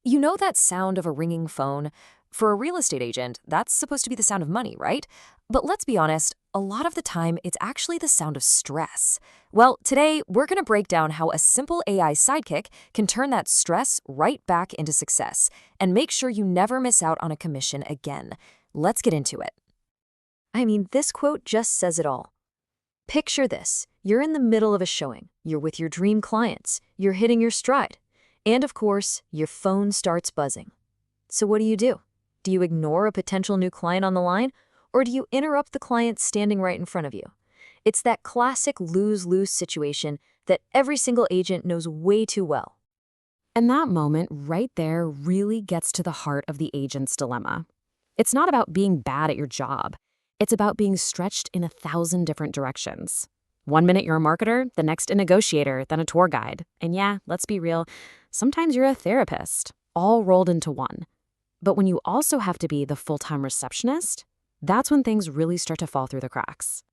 You know that sound of a ringing phone? For a real estate agent, that's supposed to be the sound of money, right? But let's be honest, a lot of the time, it's actually the sound of stress. Well, today, we're going to break down how a simple AI sidekick can turn that stress right back into success and make sure you never miss out on a commission again. Let's get into it. I mean, this quote just says it all. Picture this. You're in the middle of a showing. You're with your dream clients. You're hitting your stride. And of course, your phone starts buzzing. So what do? Do you ignore a potential new client on the line, or do you interrupt the client standing right in front of you? It's that classic lose-lose situation that every single agent knows way too well. And that moment right there really gets to the heart of the agent's dilemma. It's not about being bad at your job. It's about being stretched in 1,000 different directions. One minute you're a marketer, the next a negotiator, then a tour guide. And yeah, let's be real, sometimes you're a therapist, all rolled into one. But when you also have to be the full-time receptionist, that's when things really start to fall through the cracks.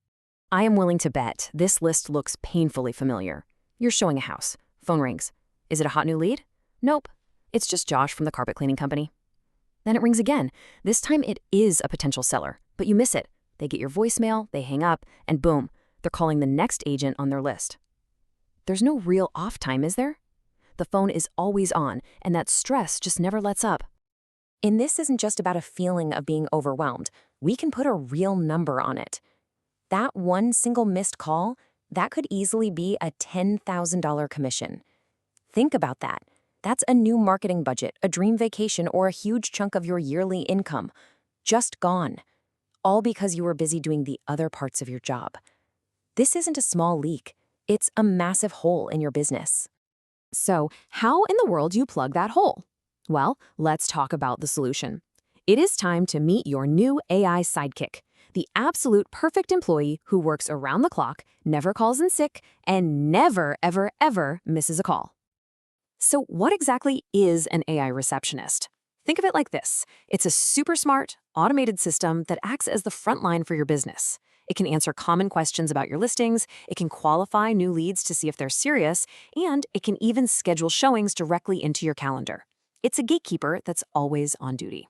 I am willing to bet this list looks painfully familiar. You're showing a house. Phone rings. Is it a hot new lead? Nope. It's just Josh from the carpet cleaning company. Then it rings again. This time it is a potential seller, but you miss it. They get your voicemail, they hang up, and boom, they're calling the next agent on their list. There's no real off time, is there? The phone is always on, and that stress just never lets up. And this isn't just about a feeling of being overwhelmed. We can put a real number on it. That one single missed call, that could easily be a $10,000 commission. Think about that. That's a new marketing budget, a dream vacation, or a huge chunk of your yearly income. Just gone. All because you were busy doing the other parts of your job. This isn't a small leak. It's a massive hole in your business. So, how in the world do you plug that hole? Well, let's talk about the solution. It is time to meet your new AI sidekick, the absolute perfect employee who works around the clock, never calls in sick, and never, ever, ever misses a call. So what exactly is an AI receptionist? Think of it like this. It's a super smart, automated system that acts as the front line for your business. It can answer common questions about your listings, it can qualify new leads to see if they're serious, and it can even schedule showings directly into your calendar. It's a gatekeeper that's always on duty.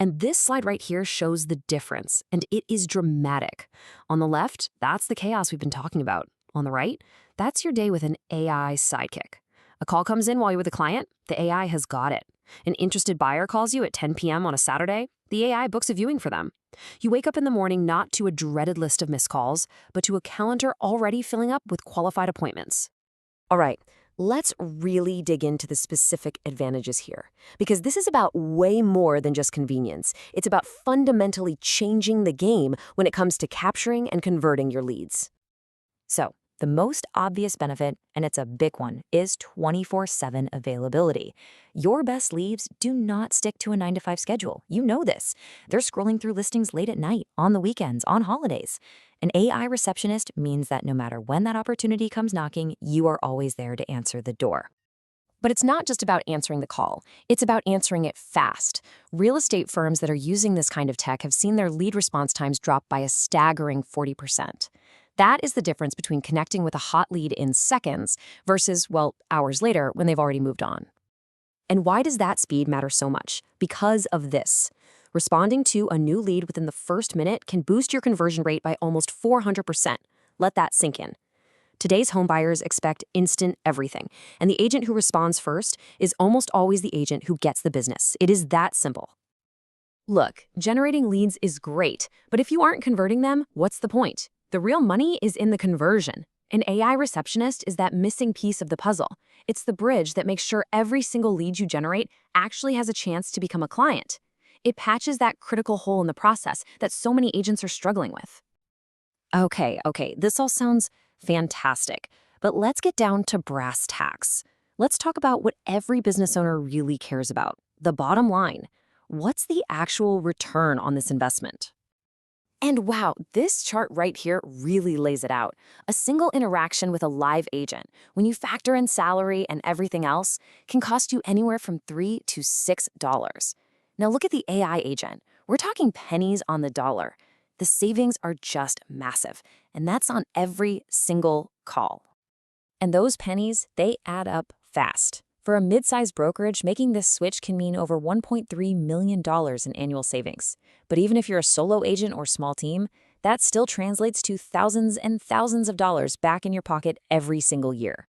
And this slide right here shows the difference, and it is dramatic. On the left, that's the chaos we've been talking about. On the right, that's your day with an AI sidekick. A call comes in while you're with a client, the AI has got it. An interested buyer calls you at 10 p.m. on a Saturday, the AI books a viewing for them. You wake up in the morning not to a dreaded list of missed calls, but to a calendar already filling up with qualified appointments. All right, let's really dig into the specific advantages here, because this is about way more than just convenience. It's about fundamentally changing the game when it comes to capturing and converting your leads. So, the most obvious benefit, and it's a big one, is 24/7 availability. Your best leads do not stick to a 9-to-5 schedule. You know this. They're scrolling through listings late at night, on the weekends, on holidays. An AI receptionist means that no matter when that opportunity comes knocking, you are always there to answer the door. But it's not just about answering the call. It's about answering it fast. Real estate firms that are using this kind of tech have seen their lead response times drop by a staggering 40%. That is the difference between connecting with a hot lead in seconds versus, well, hours later when they've already moved on. And why does that speed matter so much? Because of this. Responding to a new lead within the first minute can boost your conversion rate by almost 400%. Let that sink in. Today's home buyers expect instant everything, and the agent who responds first is almost always the agent who gets the business. It is that simple. Look, generating leads is great, but if you aren't converting them, what's the point? The real money is in the conversion. An AI receptionist is that missing piece of the puzzle. It's the bridge that makes sure every single lead you generate actually has a chance to become a client. It patches that critical hole in the process that so many agents are struggling with. Okay, this all sounds fantastic, but let's get down to brass tacks. Let's talk about what every business owner really cares about, the bottom line. What's the actual return on this investment? And wow, this chart right here really lays it out. A single interaction with a live agent, when you factor in salary and everything else, can cost you anywhere from $3 to $6. Now look at the AI agent. We're talking pennies on the dollar. The savings are just massive, and that's on every single call. And those pennies, they add up fast. For a mid-sized brokerage, making this switch can mean over $1.3 million in annual savings. But even if you're a solo agent or small team, that still translates to thousands and thousands of dollars back in your pocket every single year.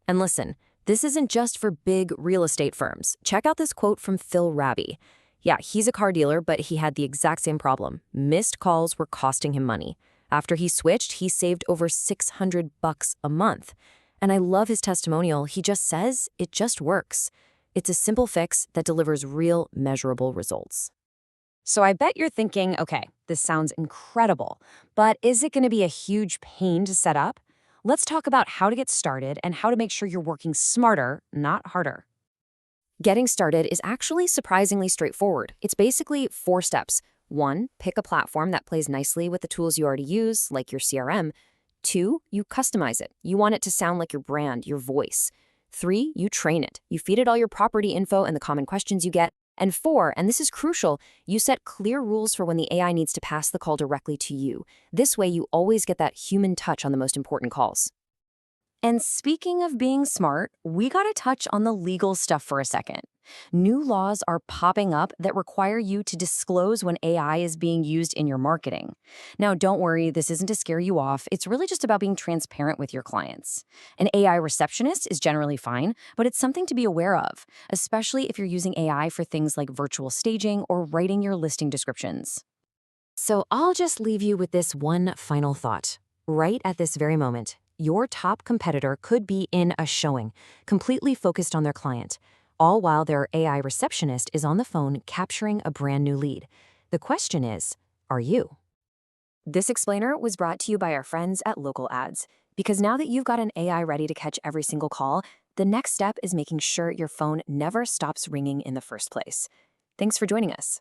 And listen, this isn't just for big real estate firms. Check out this quote from Phil Raby. Yeah, he's a car dealer, but he had the exact same problem. Missed calls were costing him money. After he switched, he saved over $600 a month. And I love his testimonial. He just says it just works. It's a simple fix that delivers real, measurable results. So I bet you're thinking, okay, this sounds incredible, but is it going to be a huge pain to set up? Let's talk about how to get started and how to make sure you're working smarter, not harder. Getting started is actually surprisingly straightforward. It's basically 4 steps. 1, pick a platform that plays nicely with the tools you already use, like your CRM. 2, you customize it. You want it to sound like your brand, your voice. 3, you train it. You feed it all your property info and the common questions you get. And 4, and this is crucial, you set clear rules for when the AI needs to pass the call directly to you. This way, you always get that human touch on the most important calls. And speaking of being smart, we got to touch on the legal stuff for a second. New laws are popping up that require you to disclose when AI is being used in your marketing. Now, don't worry, this isn't to scare you off. It's really just about being transparent with your clients. An AI receptionist is generally fine, but it's something to be aware of, especially if you're using AI for things like virtual staging or writing your listing descriptions. So I'll just leave you with this one final thought. Right at this very moment, your top competitor could be in a showing, completely focused on their client, all while their AI receptionist is on the phone capturing a brand new lead. The question is, are you? This explainer was brought to you by our friends at Local Ads, because now that you've got an AI ready to catch every single call, the next step is making sure your phone never stops ringing in the first place. Thanks for joining us.